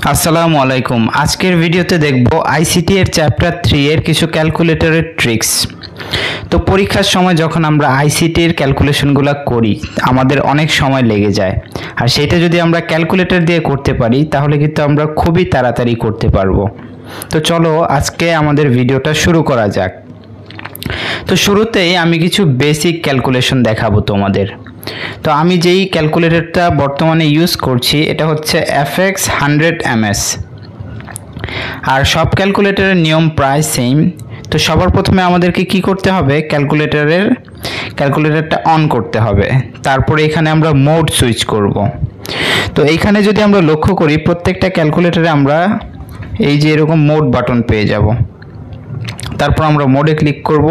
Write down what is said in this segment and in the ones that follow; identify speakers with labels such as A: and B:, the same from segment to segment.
A: আসসালামু আলাইকুম। আজকের ভিডিওতে দেখব আইসিটি এর চ্যাপ্টার 3 এর কিছু ক্যালকুলেটরের ট্রিক্স। তো পরীক্ষার সময় যখন আমরা আইসিটি এর ক্যালকুলেশনগুলো করি আমাদের অনেক সময় লেগে যায়, আর সেটা যদি আমরা ক্যালকুলেটর দিয়ে করতে পারি তাহলে কিন্তু আমরা খুবই তাড়াতাড়ি করতে পারবো। তো চলো আজকে আমাদের ভিডিওটা শুরু করা যাক। তো শুরুতেই আমি কিছু বেসিক ক্যালকুলেশন দেখাবো তোমাদের। তো আমি যেই ক্যালকুলেটরটা বর্তমানে ইউজ করছি এটা হচ্ছে FX 100MS, আর সব ক্যালকুলেটরের নিয়ম প্রায় সেম। তো সবার প্রথমে আমাদেরকে কি করতে হবে, ক্যালকুলেটরটা অন করতে হবে, তারপরে এখানে আমরা মোড সুইচ করব। তো এইখানে যদি আমরা লক্ষ্য করি প্রত্যেকটা ক্যালকুলেটরে আমরা এই যে এরকম মোড বাটন পেয়ে যাব। তারপর আমরা মোডে ক্লিক করব,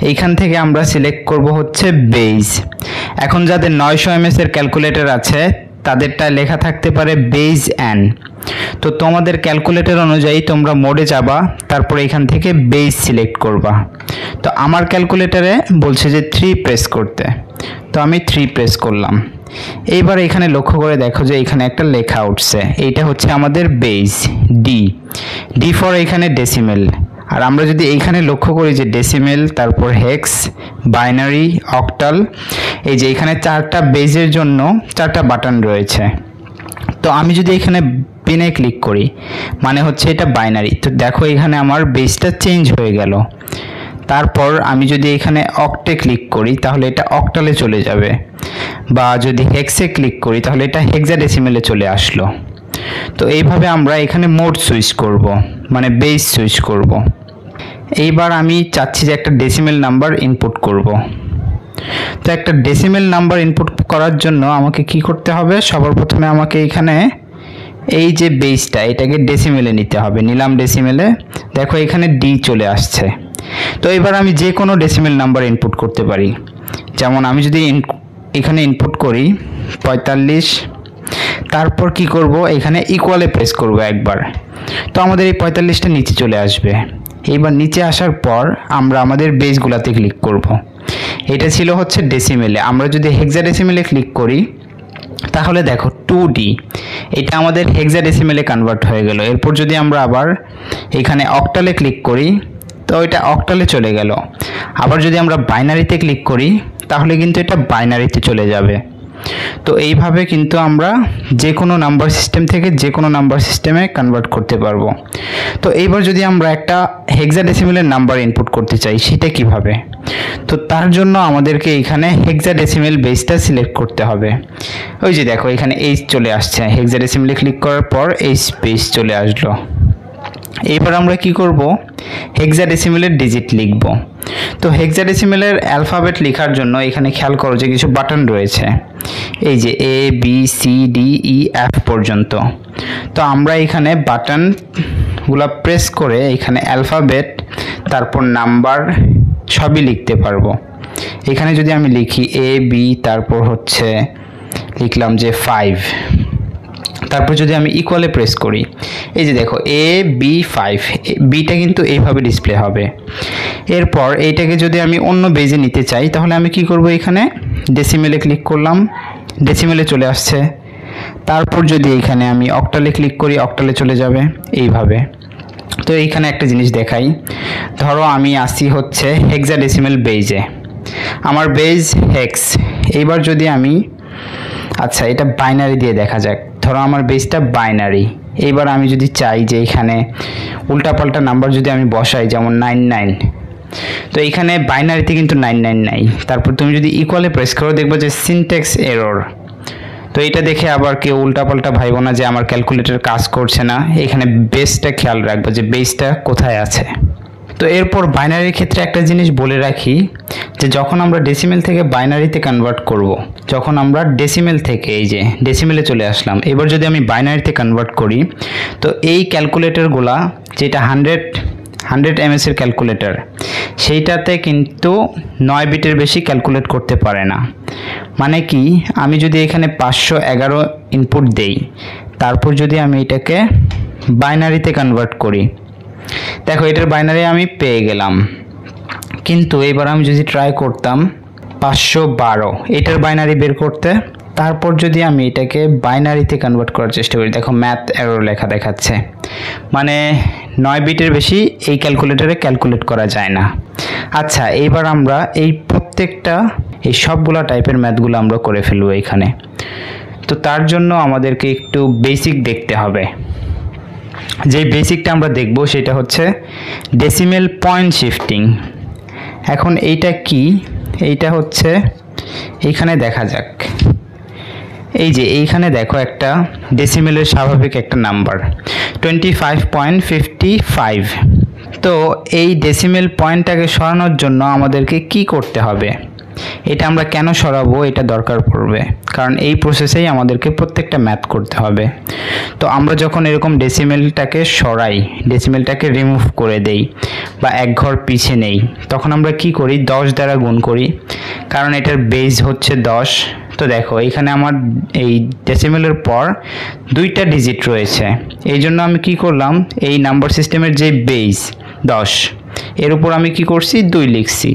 A: এইখান থেকে আমরা সিলেক্ট করব হচ্ছে বেজ। এখন যাদের 900 এর ক্যালকুলেটর আছে তাদেরটা লেখা থাকতে পারে বেজ এন। তো তোমাদের ক্যালকুলেটর অনুযায়ী তোমরা মোডে যাবা, তারপর এখান থেকে বেজ সিলেক্ট করবা। তো আমার ক্যালকুলেটরে বলছে যে 3 প্রেস করতে, তো আমি 3 প্রেস করলাম। এইবার এখানে লক্ষ্য করে দেখো যে এখানে একটা লেখা উঠছে, এইটা হচ্ছে আমাদের বেজ ডি ফর এখানে ডেসিমেল। আর আমরা যদি এইখানে লক্ষ্য করি যে ডেসিমেল, তারপর হেক্স, বাইনারি, অক্টাল, এই যে এখানে 4টা বেজের জন্য 4টা বাটন রয়েছে। তো আমি যদি এখানে পিনে ক্লিক করি মানে হচ্ছে এটা বাইনারি। তো দেখো এখানে আমার বেজটা চেঞ্জ হয়ে গেল। তারপর আমি যদি এখানে অক্টে ক্লিক করি তাহলে এটা অক্টালে চলে যাবে, বা যদি হেক্সে ক্লিক করি তাহলে এটা হেক্সাডেসিমেলে চলে আসলো। তো এইভাবে আমরা এখানে মোড সুইচ করব, মানে বেজ সুইচ করব। এইবার আমি চাচ্ছি যে একটা ডেসিমেল নাম্বার ইনপুট করব। তো একটা ডেসিমেল নাম্বার ইনপুট করার জন্য আমাকে কি করতে হবে, সবার প্রথমে আমাকে এখানে এই যে বেজটা এটাকে ডেসিমেলে নিতে হবে। নিলাম ডেসিমেলে, দেখো এখানে ডি চলে আসছে। তো এবার আমি যে কোনো ডেসিমেল নাম্বার ইনপুট করতে পারি। যেমন আমি যদি এখানে ইনপুট করি 45, তারপর কি করব, এখানে ইকুয়ালে প্রেস করব একবার। তো আমাদের এই 45টা নিচে চলে আসবে। এইবার নিচে আসার পর আমরা আমাদের বেজগুলাতে ক্লিক করব। এটা ছিল হচ্ছে ডেসিমেলে। আমরা যদি হেক্সাডেসিমেলে ক্লিক করি তাহলে দেখো 2D, এটা আমাদের হেক্সাডেসিমেলে কনভার্ট হয়ে গেল। এরপর যদি আমরা আবার এখানে অক্টালে ক্লিক করি তো এটা অক্টালে চলে গেল। আবার যদি আমরা বাইনারিতে ক্লিক করি তাহলে কিন্তু এটা বাইনারিতে চলে যাবে। তো এইভাবে কিন্তু আমরা যে কোনো নাম্বার সিস্টেম থেকে যে কোনো নাম্বার সিস্টেমে কনভার্ট করতে পারবো। তো এইবার যদি আমরা একটা হেক্সাডেসিমেলের নাম্বার ইনপুট করতে চাই সেটা কিভাবে, তো তার জন্য আমাদেরকে এখানে হেক্সাডেসিমেল বেসটা সিলেক্ট করতে হবে। ওই যে দেখো এখানে এইচ চলে আসছে, হেক্সাডেসিমেলে ক্লিক করার পর এইচ বেস চলে আসলো। এবার আমরা কি করব, হেক্সাডেসিমেলের ডিজিট লিখব। তো হেক্সাডেসিমেলের অ্যালফাবেট লেখার জন্য এখানে খেয়াল করো যে কিছু বাটন রয়েছে, এই যে ABCDEF পর্যন্ত। তো আমরা এখানে বাটনগুলো প্রেস করে এখানে অ্যালফাবেট তারপর নাম্বার সবই লিখতে পারবো। এখানে যদি আমি লিখি AB, তারপর হচ্ছে লিখলাম যে 5, তারপর যদি আমি ইকুয়ালে প্রেস করি এই যে দেখো AB5, বিটা কিন্তু এইভাবে ডিসপ্লে হবে। এরপর এইটাকে যদি আমি অন্য বেজে নিতে চাই তাহলে আমি কি করব, এখানে ডেসিমেলে ক্লিক করলাম, ডেসিমেলে চলে আসছে। তারপর যদি এখানে আমি অক্টালে ক্লিক করি অক্টালে চলে যাবে এইভাবে। তো এইখানে একটা জিনিস দেখাই, ধরো আমি আসি হচ্ছে হেক্সাডেসিমেল বেজে, আমার বেজ হেক্স। এইবার যদি আমি আচ্ছা এটা বাইনারি দিয়ে দেখা যাক, ধরো আমার বেসটা বাইনারি। এইবার আমি যদি চাই যে এখানে উল্টাপাল্টা নাম্বার যদি আমি বসাই যেমন 99, তো এখানে বাইনারিতে কিন্তু 99 নাই। তারপর তুমি যদি ইকুয়ালে প্রেস করো দেখবে যে সিনট্যাক্স এরর। তো এটা দেখে আবার কেউ উল্টাপাল্টা ভাইবো না যে আমার ক্যালকুলেটর কাজ করছে না, এখানে বেসটা খেয়াল রাখবো যে বেসটা কোথায় আছে। তো এরপর বাইনারির ক্ষেত্রে একটা জিনিস বলে রাখি যে যখন আমরা ডেসিমেল থেকে বাইনারিতে কনভার্ট করব, যখন আমরা ডেসিমেল থেকে এই যে ডেসিমেলে চলে আসলাম, এবার যদি আমি বাইনারিতে কনভার্ট করি তো এই ক্যালকুলেটরগুলা যেটা 100 MS এর ক্যালকুলেটর সেইটাতে কিন্তু 9 বিটের বেশি ক্যালকুলেট করতে পারে না। মানে কি, আমি যদি এখানে 511 ইনপুট দেই তারপর যদি আমি এটাকে বাইনারিতে কনভার্ট করি, দেখো এটার বাইনারি আমি পেয়ে গেলাম। কিন্তু এবার আমি যদি ট্রাই করতাম 512 এটার বাইনারি বের করতে, তারপর যদি আমি এটাকে বাইনারিতে কনভার্ট করার চেষ্টা করি, দেখো ম্যাথ এরর লেখা দেখাচ্ছে, মানে 9 বিটের বেশি এই ক্যালকুলেটরে ক্যালকুলেট করা যায় না। আচ্ছা, এইবার আমরা এই প্রত্যেকটা এই সবগুলা টাইপের ম্যাথগুলো আমরা করে ফেলবো এখানে। তো তার জন্য আমাদেরকে একটু বেসিক দেখতে হবে। যে বেসিকটা আমরা দেখব সেটা হচ্ছে ডেসিমেল পয়েন্ট শিফটিং। এখন এইটা কি? এইটা হচ্ছে এইখানে দেখা যাক, এই যে এইখানে দেখো একটা ডেসিমেলের স্বাভাবিক একটা নাম্বার 25.55। তো এই ডেসিমেল পয়েন্টটাকে সরানোর জন্য আমাদেরকে কি করতে হবে, এটা আমরা কেন সরাবো এটা দরকার পড়বে, কারণ এই প্রসেসেই আমাদেরকে প্রত্যেকটা ম্যাথ করতে হবে। তো আমরা যখন এরকম ডেসিমেলটাকে সরাই, ডেসিমেলটাকে রিমুভ করে দেই বা এক ঘর পিছে নেই, তখন আমরা কি করি? 10 দ্বারা গুণ করি, কারণ এটার বেস হচ্ছে 10। তো দেখো এখানে আমার এই ডেসিমেলের পর 2টা ডিজিট রয়েছে, এই জন্য আমি কি করলাম, এই নাম্বার সিস্টেমের যে বেস 10 এর উপর আমি কি করছি? 2 লিখছি।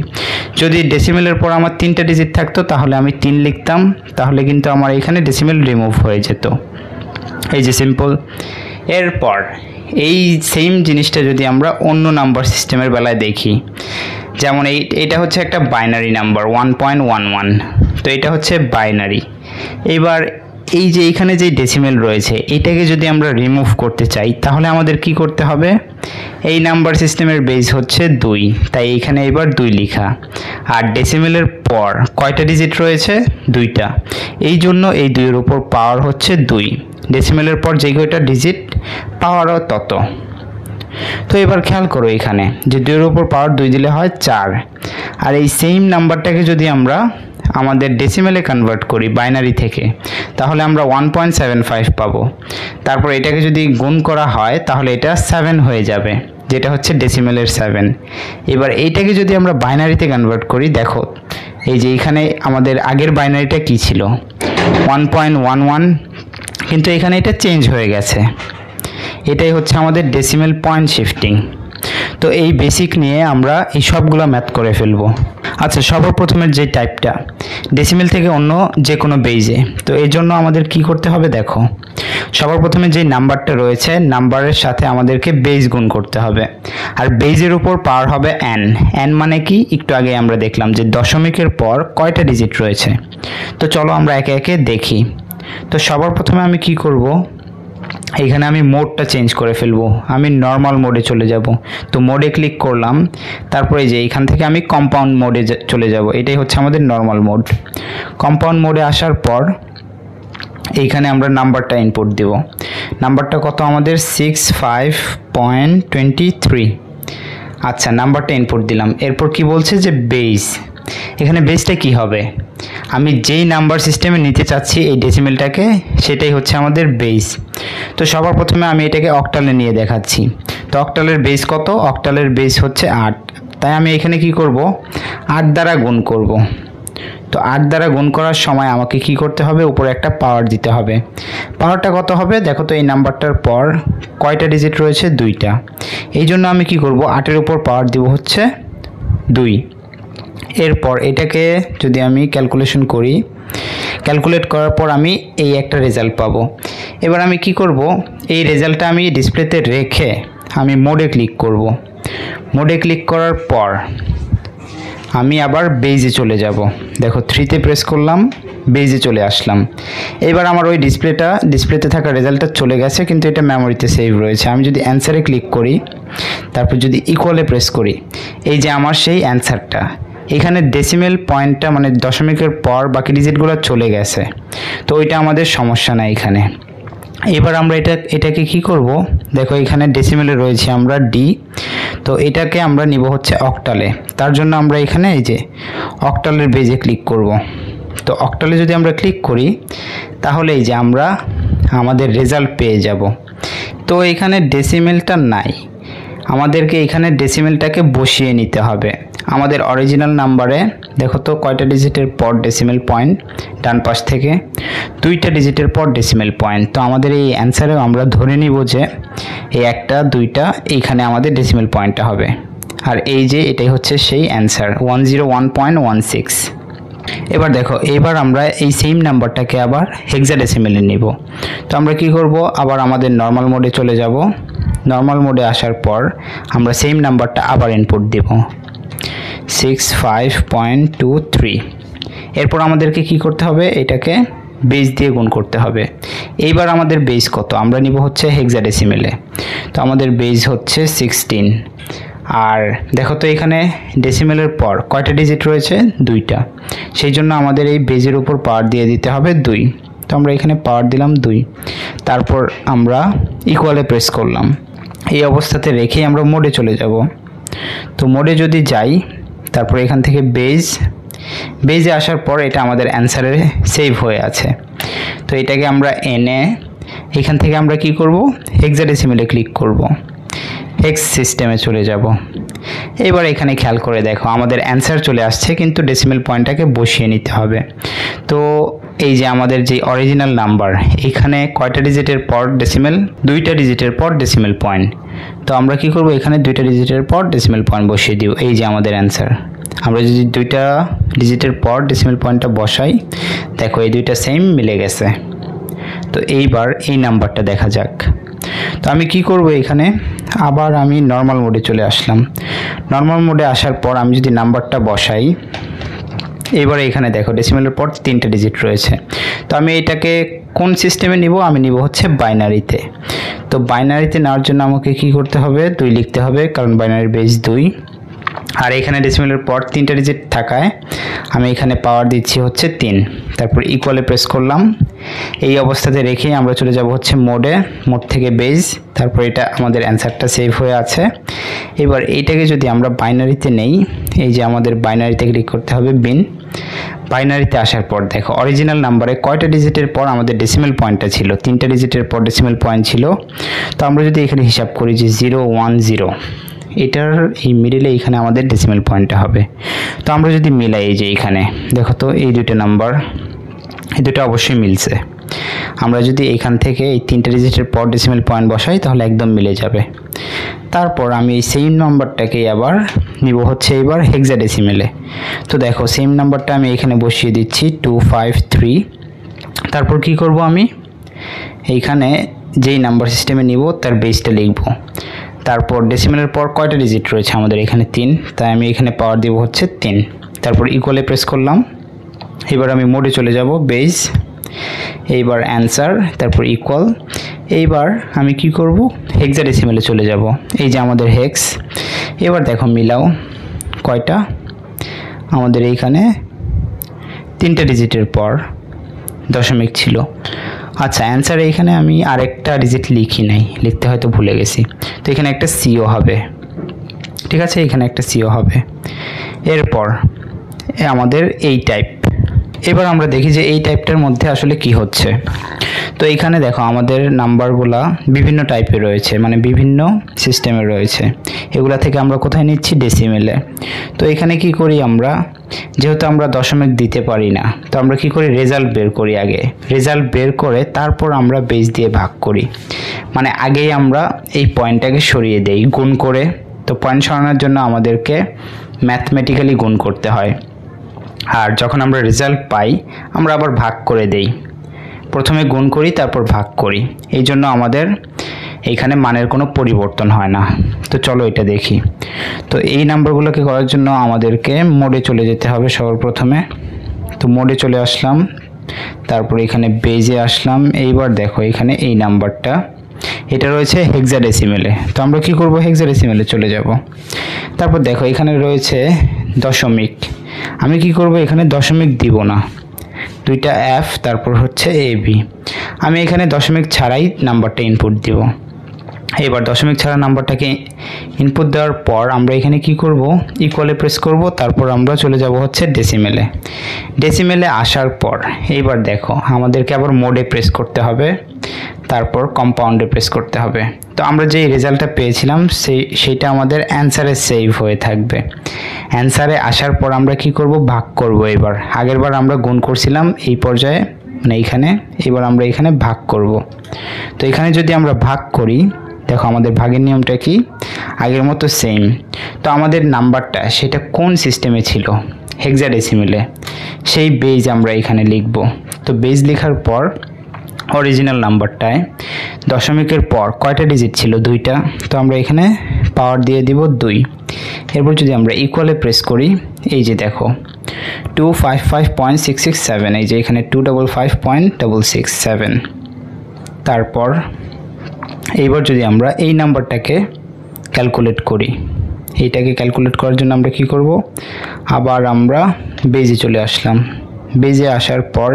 A: যদি ডেসিমেলের পর আমার 3টা ডিজিট থাকতো তাহলে আমি 3 লিখতাম, তাহলে কিন্তু আমার এখানে ডেসিমেল রিমুভ হয়ে যেত। এই যে সিম্পল। এরপর এই সেম জিনিসটা যদি আমরা অন্য নাম্বার সিস্টেমের বেলায় দেখি, যেমন এইটা হচ্ছে একটা বাইনারি নাম্বার 1.11, তো এটা হচ্ছে বাইনারি। এবার এই যে এখানে যে ডেসিমেল রয়েছে এটাকে যদি আমরা রিমুভ করতে চাই তাহলে আমাদের কি করতে হবে? এই নাম্বার সিস্টেমের বেস হচ্ছে 2, তাই এখানে এবার 2 লেখা। আর ডেসিমেলের পর কয়টা ডিজিট রয়েছে? 2টা, এই জন্য এই 2 এর উপর পাওয়ার হচ্ছে 2। ডেসিমেলের পর যে কয়টা ডিজিট পাওয়ারও তত। তো এবার খেয়াল করো এখানে যে 2 এর উপর পাওয়ার 2 দিলে হয় 4। আর এই সেম নাম্বারটাকে যদি আমরা আমাদের ডেসিমেলে কনভার্ট করি বাইনারি থেকে, তাহলে আমরা 1.75 পাবো। তারপর এটাকে যদি গুণ করা হয় তাহলে এটা 7 হয়ে যাবে, যেটা হচ্ছে ডেসিমেলের 7। এবার এইটাকে যদি আমরা বাইনারিতে কনভার্ট করি, দেখো এই যে এখানে আমাদের আগের বাইনারিটা কি ছিল? 1.11, কিন্তু এখানে এটা চেঞ্জ হয়ে গেছে। এটাই হচ্ছে আমাদের ডেসিমেল পয়েন্ট শিফটিং। তো এই বেসিক নিয়ে আমরা এই সবগুলো ম্যাথ করে ফেলবো। আচ্ছা, সর্বপ্রথমের যে টাইপটা ডেসিমেল থেকে অন্য যে কোনো বেজে, তো এই জন্য আমাদের কি করতে হবে? দেখো সবার প্রথমে যে নাম্বারটা রয়েছে নাম্বারের সাথে আমাদেরকে বেজ গুণ করতে হবে, আর বেজের উপর পাওয়ার হবে n। n মানে কি? একটু আগে আমরা দেখলাম যে দশমিকের পর কয়টা ডিজিট রয়েছে। তো চলো আমরা একে একে দেখি। তো সবার প্রথমে আমি কি করব, এখানে আমি মোডটা চেঞ্জ করে ফেলবো, আমি নর্মাল মোডে চলে যাব। তো মোডে ক্লিক করলাম, তারপরে যে এইখান থেকে আমি কম্পাউন্ড মোডে চলে যাব, এটাই হচ্ছে আমাদের নর্মাল মোড। কম্পাউন্ড মোডে আসার পর এইখানে আমরা নাম্বারটা ইনপুট দেব। নাম্বারটা কত আমাদের? 65.23। আচ্ছা, নাম্বারটা ইনপুট দিলাম। এরপর কি বলছে যে বেস, এখানে বেসটা কি হবে? আমি যেই নাম্বার সিস্টেমে নিতে চাচ্ছি এই ডেসিমেলটাকে, সেটাই হচ্ছে আমাদের বেস। তো সবার প্রথমে আমি এটাকে অক্টালে নিয়ে দেখাচ্ছি। তো অক্টালের বেস কত? অক্টালের বেস হচ্ছে 8, তাই আমি এখানে কি করব? 8 দ্বারা গুণ করব। তো 8 দ্বারা গুণ করার সময় আমাকে কি করতে হবে? উপরে একটা পাওয়ার দিতে হবে। পাওয়ারটা কত হবে? দেখো তো এই নাম্বারটার পর কয়টা ডিজিট রয়েছে? 2টা, এই জন্য আমি কি করব? 8-এর উপর পাওয়ার দিব হচ্ছে 2। এরপর এটাকে যদি আমি ক্যালকুলেশন করি, ক্যালকুলেট করার পর আমি এই একটা রেজাল্ট পাবো। এবার আমি কি করব? এই রেজাল্টটা আমি ডিসপ্লেতে রেখে আমি মোডে ক্লিক করব। মোডে ক্লিক করার পর আমি আবার বেজে চলে যাব। দেখো 3তে প্রেস করলাম, বেজে চলে আসলাম। এবার আমার ওই ডিসপ্লেতে থাকা রেজাল্টটা চলে গেছে, কিন্তু এটা মেমোরিতে সেভ রয়েছে। আমি যদি অ্যান্সারে ক্লিক করি, তারপর যদি ইকুয়ালে প্রেস করি, এই যে আমার সেই অ্যান্সারটা, এখানে ডেসিমেল পয়েন্টটা মানে দশমিকের পর বাকি ডিজিটগুলো চলে গেছে। তো ওইটা আমাদের সমস্যা নাই এখানে। এবার আমরা এটাকে কি করব? দেখো এখানে ডেসিমেলে রয়েছে আমরা ডি, তো এটাকে আমরা নিব হচ্ছে অক্টালে। তার জন্য আমরা এখানে এই যে অক্টালের বেজে ক্লিক করব। তো অক্টালে যদি আমরা ক্লিক করি তাহলে এই যে আমরা আমাদের রেজাল্ট পেয়ে যাব। তো এখানে ডেসিমেলটা নাই, আমাদেরকে এখানে ডেসিমেলটাকে বসিয়ে নিতে হবে। আমাদের অরিজিনাল নাম্বারে দেখো তো কয়টা ডিজিটের পর ডেসিমেল পয়েন্ট? ডান পাশ থেকে 2টা ডিজিটের পর ডেসিমেল পয়েন্ট। তো আমাদের এই অ্যান্সারেও আমরা ধরে নিব যে এই 1টা 2টা এইখানে আমাদের ডেসিমেল পয়েন্টটা হবে। আর এই যে এটাই হচ্ছে সেই অ্যান্সার 101.16। এবার দেখো, এবার আমরা এই সেম নাম্বারটাকে আবার হেক্সাডেসিমেলে নিব। তো আমরা কি করব, আবার আমাদের নর্মাল মোডে চলে যাব। নর্মাল মোডে আসার পর আমরা সেম নাম্বারটা আবার ইনপুট দেব 65.23। এরপর আমাদেরকে কি করতে হবে, এটাকে বেস দিয়ে গুণ করতে হবে। এইবার আমাদের বেস কত, আমরা নিব হচ্ছে হেক্সাডেসিমেলে। তো আমাদের বেস হচ্ছে 16। আর দেখো তো এখানে ডেসিমেলের পর কয়টা ডিজিট রয়েছে, 2টা। সেই জন্য আমাদের এই বেজের উপর পাওয়ার দিয়ে দিতে হবে 2। তো আমরা এখানে পাওয়ার দিলাম 2। তারপর আমরা ইকুয়ালে প্রেস করলাম। এই অবস্থাতে রেখেই আমরা মোডে চলে যাব। তো মোডে যদি যাই, তারপর এখান থেকে বেজে আসার পর এটা আমাদের অ্যান্সারে সেভ হয়ে আছে। তো এটাকে আমরা এনে এখান থেকে আমরা কি করব, হেক্সাডেসিমেলে ক্লিক করব, হেক্স সিস্টেমে চলে যাব। এবার এখানে খেয়াল করে দেখো আমাদের অ্যান্সার চলে আসছে, কিন্তু ডেসিমেল পয়েন্টটাকে বসিয়ে নিতে হবে। তো এই যে আমাদের যে অরিজিনাল নাম্বার, এখানে কয়টা ডিজিটের পর ডেসিমেল, 2টা ডিজিটের পর ডেসিমেল পয়েন্ট। তো আমরা কি করব, এখানে 2টা ডিজিটের পর ডেসিমেল পয়েন্ট বসিয়ে দিব। এই যে আমাদের অ্যান্সার। আমরা যদি 2টা ডিজিটের পর ডেসিমেল পয়েন্টটা বসাই, দেখো এই 2টা সেম মিলে গেছে। তো এইবার এই নাম্বারটা দেখা যাক। তো আমি কি করব, এখানে আবার আমি নর্মাল মোডে চলে আসলাম। নর্মাল মোডে আসার পর আমি যদি নাম্বারটা বসাই, এবারে এখানে দেখো ডেসিমেলের পর 3টা ডিজিট রয়েছে। তো আমি এটাকে কোন সিস্টেমে নিব, আমি নিব হচ্ছে বাইনারিতে। তো বাইনারিতে নেওয়ার জন্য আমাকে কি করতে হবে, 2 লিখতে হবে, কারণ বাইনারির বেস 2। আর এখানে ডেসিমেলের পর 3টা ডিজিট থাকায় আমি এখানে পাওয়ার দিচ্ছি হচ্ছে 3। তারপর ইকুয়ালে প্রেস করলাম। এই অবস্থাতে রেখেই আমরা চলে যাব হচ্ছে মোডে, মোড থেকে বেস। তারপর এটা আমাদের অ্যান্সারটা সেভ হয়ে আছে। এবার এইটাকে যদি আমরা বাইনারিতে নেই, এই যে আমাদের বাইনারিতে ক্লিক করতে হবে, বিন। বাইনারিতে আসার পর দেখো অরিজিনাল নাম্বারে কয়টা ডিজিটের পর আমাদের ডেসিমেল পয়েন্টটা ছিল, 3টা ডিজিটের পর ডেসিমেল পয়েন্ট ছিল। তো আমরা যদি এখানে হিসাব করি যে 010, এটার এই মিডিলে এখানে আমাদের ডেসিমেল পয়েন্টটা হবে। তো আমরা যদি মিলাই, এই যে এখানে দেখো তো এই 2টা নাম্বার, এই 2টা অবশ্যই মিলছে। আমরা যদি এখান থেকে এই 3টা ডিজিটের পর ডেসিমেল পয়েন্ট বসাই, তাহলে একদম মিলে যাবে। তারপর আমি এই সেম নাম্বারটাকে আবার নিব হচ্ছে এবার হেক্সাডেসিমেলে। তো দেখো সেম নাম্বারটা আমি এখানে বসিয়ে দিচ্ছি 253। তারপর কি করব, আমি এইখানে যেই নাম্বার সিস্টেমে নিব তার বেসটা লিখব। তারপর ডেসিমেলের পর কয়টা ডিজিট রয়েছে আমাদের এখানে 3, তাই আমি এখানে পাওয়ার দিব হচ্ছে 3। তারপর ইকুয়ালে প্রেস করলাম। এবার আমি মোডে চলে যাব, বেস, এইবার অ্যান্সার, তারপর ইকুয়াল। এইবার আমি কি করব, হেক্সাডেসিমেলে চলে যাব। এই যে আমাদের হেক্স। এবার দেখো মিলাও কয়টা, আমাদের এইখানে 3টা ডিজিটের পর দশমিক ছিল। আচ্ছা, অ্যান্সার এইখানে আমি আরেকটা ডিজিট লিখি নাই, লিখতে হয়তো ভুলে গেছি। তো এখানে একটা সিও হবে, ঠিক আছে, এখানে একটা সিও হবে। এরপর আমাদের এই টাইপ। এবার আমরা দেখি যে এই টাইপটার মধ্যে আসলে কি হচ্ছে। তো এইখানে দেখো আমাদের নাম্বারগুলা বিভিন্ন টাইপের রয়েছে, মানে বিভিন্ন সিস্টেমে রয়েছে। এগুলা থেকে আমরা কোথায় নিচ্ছি, ডেসিমেলে। তো এখানে কি করি আমরা, যেহেতু আমরা দশমিক দিতে পারি না, তো আমরা কি করি, রেজাল্ট বের করি আগে। রেজাল্ট বের করে তারপর আমরা বেস দিয়ে ভাগ করি, মানে আগেই আমরা এই পয়েন্টটাকে সরিয়ে দেই গুণ করে। তো পয়েন্ট সরানোর জন্য আমাদেরকে ম্যাথমেটিক্যালি গুণ করতে হয়। আর যখন আমরা রেজাল্ট পাই, আমরা আবার ভাগ করে দেই। প্রথমে গুণ করি, তারপর ভাগ করি। এই জন্য আমাদের এইখানে মানের কোনো পরিবর্তন হয় না। তো চলো এটা দেখি। তো এই নাম্বারগুলোকে করার জন্য আমাদেরকে মোডে চলে যেতে হবে সবার প্রথমে। তো মোডে চলে আসলাম, তারপর এখানে বেজে আসলাম। এইবার দেখো এখানে এই নাম্বারটা, এটা রয়েছে হেক্সাডেসিমেলে। তো আমরা কি করব, হেক্সাডেসিমেলে চলে যাব। তারপর দেখো এখানে রয়েছে দশমিক। আমি কি করব, এখানে দশমিক দিব না, 2টা এফ, তারপর হচ্ছে এবি। আমি এখানে দশমিক ছাড়াই নাম্বারটা ইনপুট দিব। এবার দশমিক ছাড়া নাম্বারটাকে ইনপুট দেওয়ার পর আমরা এখানে কি করব, ইকুয়ালে প্রেস করব। তারপর আমরা চলে যাব হচ্ছে ডেসিমেলে। ডেসিমেলে আসার পর এইবার দেখো আমাদেরকে আবার মোডে প্রেস করতে হবে, তারপর কম্পাউন্ডে প্রেস করতে হবে। তো আমরা যেই রেজাল্টটা পেয়েছিলাম সেইটা আমাদের অ্যান্সারে সেভ হয়ে থাকবে। অ্যান্সারে আসার পর আমরা কি করব, ভাগ করব। এবার আগেরবার আমরা গুণ করছিলাম এই পর্যায়ে, মানে এইখানে, এবার আমরা এখানে ভাগ করব। তো এখানে যদি আমরা ভাগ করি, দেখো আমাদের ভাগের নিয়মটা কি, আগের মতো সেম। তো আমাদের নাম্বারটা সেটা কোন সিস্টেমে ছিল, হেক্সাডেসিমেলে, সেই বেজ আমরা এখানে লিখব। তো বেজ লেখার পর অরিজিনাল নাম্বারটায় দশমিকের পর কয়টা ডিজিট ছিল? 2টা। তো আমরা এখানে পাওয়ার দিয়ে দিব 2। এরপর যদি আমরা ইকুয়ালে প্রেস করি, এই যে দেখো 255.667, এই যে এখানে 255.667। তারপর এইবার যদি আমরা এই নাম্বারটাকে ক্যালকুলেট করি, এইটাকে ক্যালকুলেট করার জন্য আমরা কি করব? আবার আমরা বেজে চলে আসলাম। বেজে আসার পর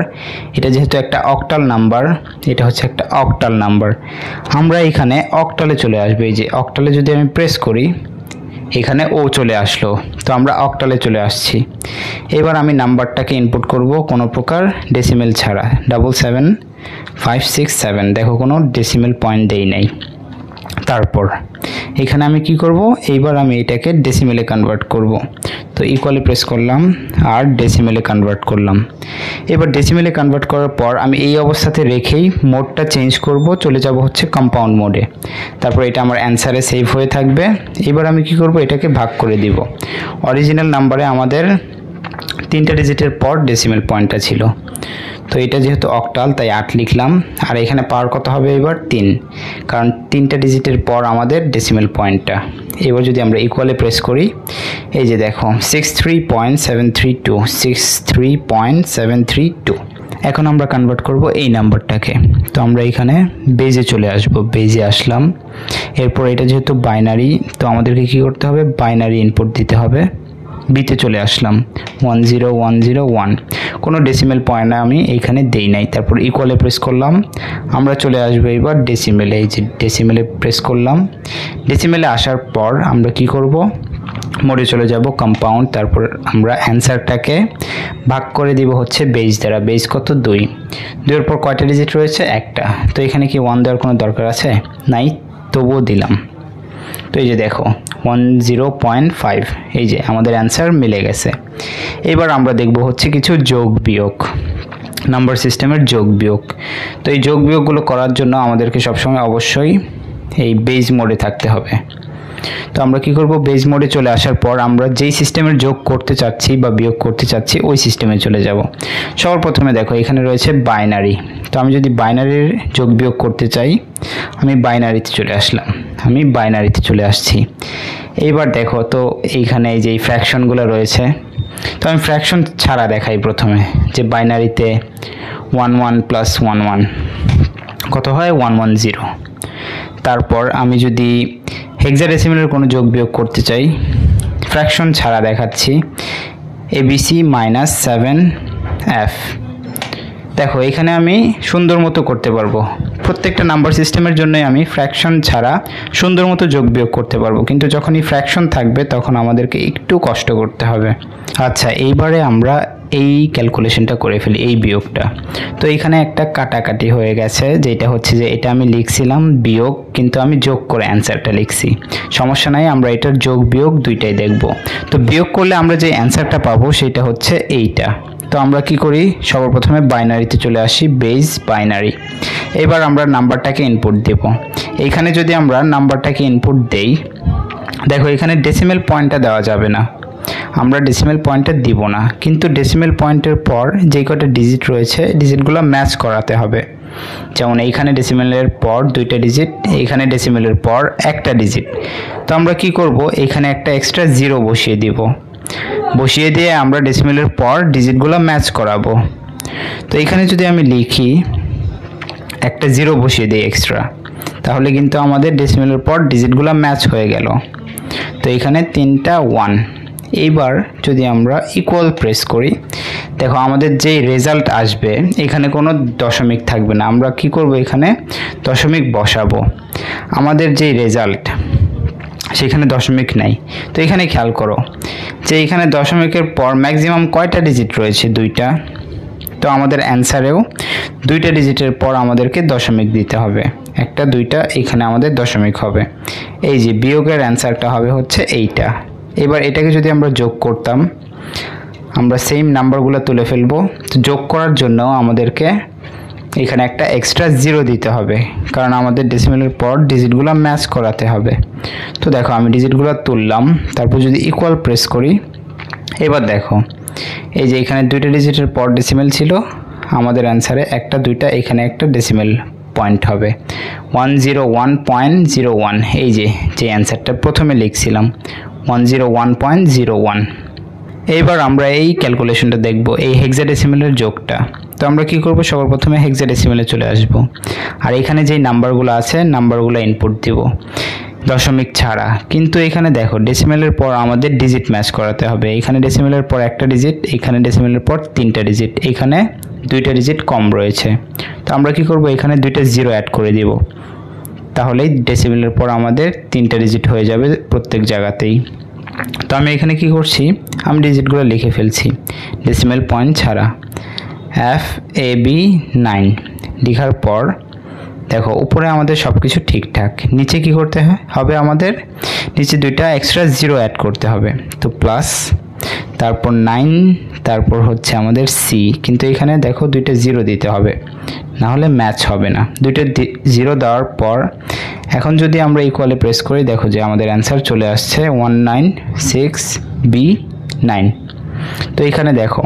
A: এটা যেহেতু একটা অক্টাল নাম্বার, এটা হচ্ছে একটা অক্টাল নাম্বার, আমরা এখানে অক্টালে চলে আসবে। এই যে অক্টালে যদি আমি প্রেস করি, এখানে ও চলে আসলো, তো আমরা অক্টালে চলে আসছি। এবার আমি নাম্বারটাকে ইনপুট করব কোনো প্রকার ডেসিমেল ছাড়া, 77567। দেখো কোনো ডেসিমেল পয়েন্ট দেই নাই। তারপর এখানে আমি কি করব? এইবার আমি এটাকে ডেসিমেলে কনভার্ট করব। তো ইকুয়ালি প্রেস করলাম আর ডেসিমেলে কনভার্ট করলাম। এবার ডেসিমেলে কনভার্ট করার পর আমি এই অবস্থাতে রেখেই মোডটা চেঞ্জ করব, চলে যাব হচ্ছে কম্পাউন্ড মোডে। তারপর এটা আমার অ্যান্সারে সেভ হয়ে থাকবে। এবার আমি কি করব? এটাকে ভাগ করে দিব। অরিজিনাল নাম্বারে আমাদের 3টা ডিজিটের পর ডেসিমেল পয়েন্টটা ছিল, তো এটা যেহেতু অক্টাল তাই 8 লিখলাম। আর এখানে পাওয়ার কত হবে? এবার 3, কারণ 3টা ডিজিটের পর আমাদের ডেসিমেল পয়েন্টটা। এবার যদি আমরা ইকুয়ালে প্রেস করি, এই যে দেখো 63.732। এখন আমরা কনভার্ট করব এই নাম্বারটাকে। তো আমরা এখানে বেজে চলে আসব, বেজে আসলাম। এরপর এটা যেহেতু বাইনারি, তো আমাদেরকে কি করতে হবে? বাইনারি ইনপুট দিতে হবে। বিতে চলে আসলাম, 10101, কোনো ডেসিমেল পয়েন্ট আমি এইখানে দেই নাই। তারপর ইকুয়ালে প্রেস করলাম, আমরা চলে আসবো এবার ডেসিমেলে। এই যে ডেসিমেলে প্রেস করলাম। ডেসিমেলে আসার পর আমরা কি করব? মোডে চলে যাব কম্পাউন্ড। তারপর আমরা অ্যান্সারটাকে ভাগ করে দিব হচ্ছে বেজ দ্বারা। বেজ কত? 2। 2 এর পর কয়টা ডিজিট রয়েছে? একটা। তো এখানে কি 1 দেওয়ার কোনো দরকার আছে? নাই, তবুও দিলাম। তো এই যে দেখো 10.5, এই যে আমাদের অ্যান্সার মিলে গেছে। এবার আমরা দেখব হচ্ছে কিছু যোগ বিয়োগ, নাম্বার সিস্টেমের যোগ বিয়োগ। তো এই যোগ বিয়োগগুলো করার জন্য আমাদেরকে সবসময় অবশ্যই এই বেজ মোডে থাকতে হবে। তো আমরা কি করব? বেজ মোডে চলে আসার পর আমরা যেই সিস্টেমের যোগ করতে চাচ্ছি বা বিয়োগ করতে চাচ্ছি ওই সিস্টেমে চলে যাব। সবার প্রথমে দেখো এখানে রয়েছে বাইনারি। তো আমি যদি বাইনারির যোগ বিয়োগ করতে চাই, আমি বাইনারিতে চলে আসলাম, আমি বাইনারিতে চলে আসছি। এইবার দেখো তো এইখানে এই যে ফ্র্যাকশনগুলো রয়েছে, তো আমি ফ্র্যাকশন ছাড়া দেখাই প্রথমে, যে বাইনারিতে 11 + 11 কত হয়? 110। তারপর আমি যদি হেক্সাডেসিমেলের কোনো যোগ বিয়োগ করতে চাই, ফ্র্যাকশন ছাড়া দেখাচ্ছি, ABC - 7F। দেখো এখানে আমি সুন্দর মতো করতে পারবো। প্রত্যেকটা নাম্বার সিস্টেমের জন্যই আমি ফ্র্যাকশন ছাড়া সুন্দর মতো যোগ বিয়োগ করতে পারবো, কিন্তু যখনই ফ্র্যাকশন থাকবে তখন আমাদেরকে একটু কষ্ট করতে হবে। আচ্ছা, এইবারে আমরা এই ক্যালকুলেশনটা করে ফেলি, এই বিয়োগটা। তো এখানে একটা কাটাকাটি হয়ে গেছে, যেটা হচ্ছে যে এটা আমি লিখছিলাম বিয়োগ, কিন্তু আমি যোগ করে অ্যান্সারটা লিখছি। সমস্যা নাই, আমরা এটার যোগ বিয়োগ দুইটাই দেখব। তো বিয়োগ করলে আমরা যে অ্যান্সারটা পাবো সেটা হচ্ছে এইটা। তো আমরা কি করি? সবার প্রথমে বাইনারিতে চলে আসি, বেজ বাইনারি। এবার আমরা নাম্বারটাকে ইনপুট দেব। এইখানে যদি আমরা নাম্বারটাকে ইনপুট দেই, দেখো এখানে ডেসিমেল পয়েন্টটা দেওয়া যাবে না, আমরা ডেসিমেল পয়েন্টটা দিব না, কিন্তু ডেসিমেল পয়েন্টের পর যে কটা ডিজিট রয়েছে ডিজিটগুলো ম্যাচ করাতে হবে। যেমন এইখানে ডেসিমেলের পর 2টা ডিজিট, এইখানে ডেসিমেলের পর একটা ডিজিট। তো আমরা কি করব? এখানে একটা এক্সট্রা 0 বসিয়ে দিব, বসিয়ে দিয়ে আমরা ডেসিমেলের পর ডিজিটগুলো ম্যাচ করাবো। তো এখানে যদি আমি লিখি একটা 0 বসিয়ে দিই এক্সট্রা, তাহলে কিন্তু আমাদের ডেসিমেলের পর ডিজিটগুলো ম্যাচ হয়ে গেল। তো এখানে 3টা 1। এইবার যদি আমরা ইকুয়াল প্রেস করি, দেখো আমাদের যেই রেজাল্ট আসবে এখানে কোনো দশমিক থাকবে না। আমরা কি করব? এখানে দশমিক বসাবো। আমাদের যেই রেজাল্ট সেখানে দশমিক নাই। তো এখানে খেয়াল করো যে এখানে দশমিকের পর ম্যাক্সিমাম কয়টা ডিজিট রয়েছে? 2টা। তো আমাদের অ্যান্সারেও 2টা ডিজিটের পর আমাদেরকে দশমিক দিতে হবে, 1টা 2টা, এখানে আমাদের দশমিক হবে। এই যে বিয়োগের অ্যান্সারটা হবে হচ্ছে এইটা। এবার এটাকে যদি আমরা যোগ করতাম, আমরা সেম নাম্বারগুলো তুলে ফেলবো। তো যোগ করার জন্য আমাদেরকে এখানে একটা এক্সট্রা 0 দিতে হবে, কারণ আমাদের ডেসিমেলের পর ডিজিটগুলো ম্যাচ করাতে হবে। তো দেখো আমি ডিজিটগুলো তুললাম, তারপর যদি ইকুয়াল প্রেস করি, এবার দেখো এই যে এখানে দুইটা ডিজিটের পর ডেসিমেল ছিল, আমাদের অ্যান্সারে একটা দুইটা এখানে একটা ডেসিমেল পয়েন্ট হবে 101.01। এই যে অ্যান্সারটা প্রথমে লিখছিলাম 101.01। এইবার আমরা এই ক্যালকুলেশনটা দেখব, এই হেক্সাডেসিমেলের যোগটা। তো আমরা কি করব, সবার প্রথমে হেক্সাডেসিমেলে চলে আসব, আর এখানে যেই নাম্বারগুলো আছে নাম্বারগুলো ইনপুট দিব দশমিক ছাড়া। কিন্তু এখানে দেখো ডেসিমেলের পর আমাদের ডিজিট ম্যাচ করাতে হবে। এখানে ডেসিমেলের পর একটা ডিজিট, এখানে ডেসিমেলের পর তিনটা ডিজিট, এখানে দুইটা ডিজিট কম রয়েছে। তো আমরা কি করব, এখানে দুইটা জিরো অ্যাড করে দিব, তাহলেই ডেসিমেলের পর আমাদের তিনটা ডিজিট হয়ে যাবে প্রত্যেক জায়গাতেই। তো আমি এখানে কি করছি, আমি ডিজিটগুলো লিখে ফেলছি ডেসিমেল পয়েন্ট ছাড়া, FAB9 লিখার পর দেখো উপরে আমাদের সব কিছু ঠিকঠাক, নিচে কি করতে হবে, আমাদের নিচে দুইটা এক্সট্রা জিরো অ্যাড করতে হবে। তো প্লাস, তারপর 9, তারপর হচ্ছে আমাদের সি, কিন্তু এখানে দেখো দুইটা জিরো দিতে হবে, না হলে ম্যাচ হবে না। দুইটা জিরো দেওয়ার পর এখন যদি আমরা ইকুয়ালে প্রেস করি, দেখো যে আমাদের অ্যান্সার চলে আসছে 196B9। তো এখানে দেখো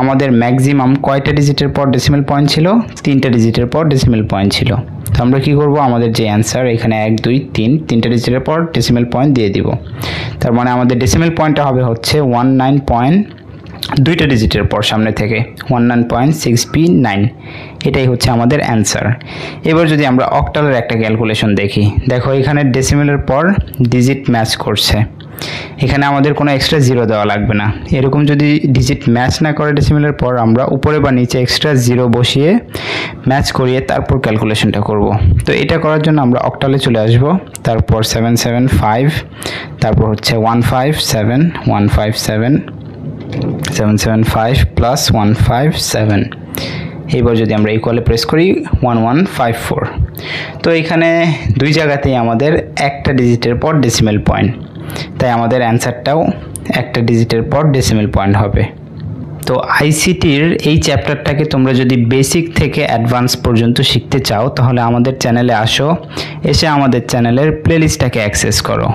A: আমাদের ম্যাক্সিমাম কয়টা ডিজিটের পর ডেসিমেল পয়েন্ট ছিল, তিনটা ডিজিটের পর ডেসিমেল পয়েন্ট ছিল। তো আমরা কি করব, আমাদের যে অ্যান্সার এখানে 1 2 3 তিনটা ডিজিটের পর ডেসিমেল পয়েন্ট দিয়ে দিব। তার মানে আমাদের ডেসিমেল পয়েন্টটা হবে হচ্ছে 19 দুইটা ডিজিটের পর সামনে থেকে 19.6B9। এটাই হচ্ছে আমাদের অ্যান্সার। এবার যদি আমরা অক্টালের একটা ক্যালকুলেশন দেখি, দেখো এখানে ডেসিমেলের পর ডিজিট ম্যাচ করছে, এখানে আমাদের কোনো এক্সট্রা জিরো দেওয়া লাগবে না। এরকম যদি ডিজিট ম্যাচ না করে ডেসিমেলের পর, আমরা উপরে বা নিচে এক্সট্রা জিরো বসিয়ে ম্যাচ করিয়ে তারপর ক্যালকুলেশনটা করব। তো এটা করার জন্য আমরা অক্টালে চলে আসব, তারপর 775, তারপর হচ্ছে 775 প্লাস 157। এইবার যদি আমরা ইকুয়ালে প্রেস করি 1154। তো এখানে দুই জায়গাতেই আমাদের একটা ডিজিটের পর ডেসিমেল পয়েন্ট, তাই আমাদের অ্যান্সারটাও একটা ডিজিটের পর ডেসিমেল পয়েন্ট হবে। তো আইসিটির এই চ্যাপ্টারটাকে তোমরা যদি বেসিক থেকে অ্যাডভান্স পর্যন্ত শিখতে চাও, তাহলে আমাদের চ্যানেলে আসো, এসে আমাদের চ্যানেলের প্লেলিস্টটাকে অ্যাক্সেস করো।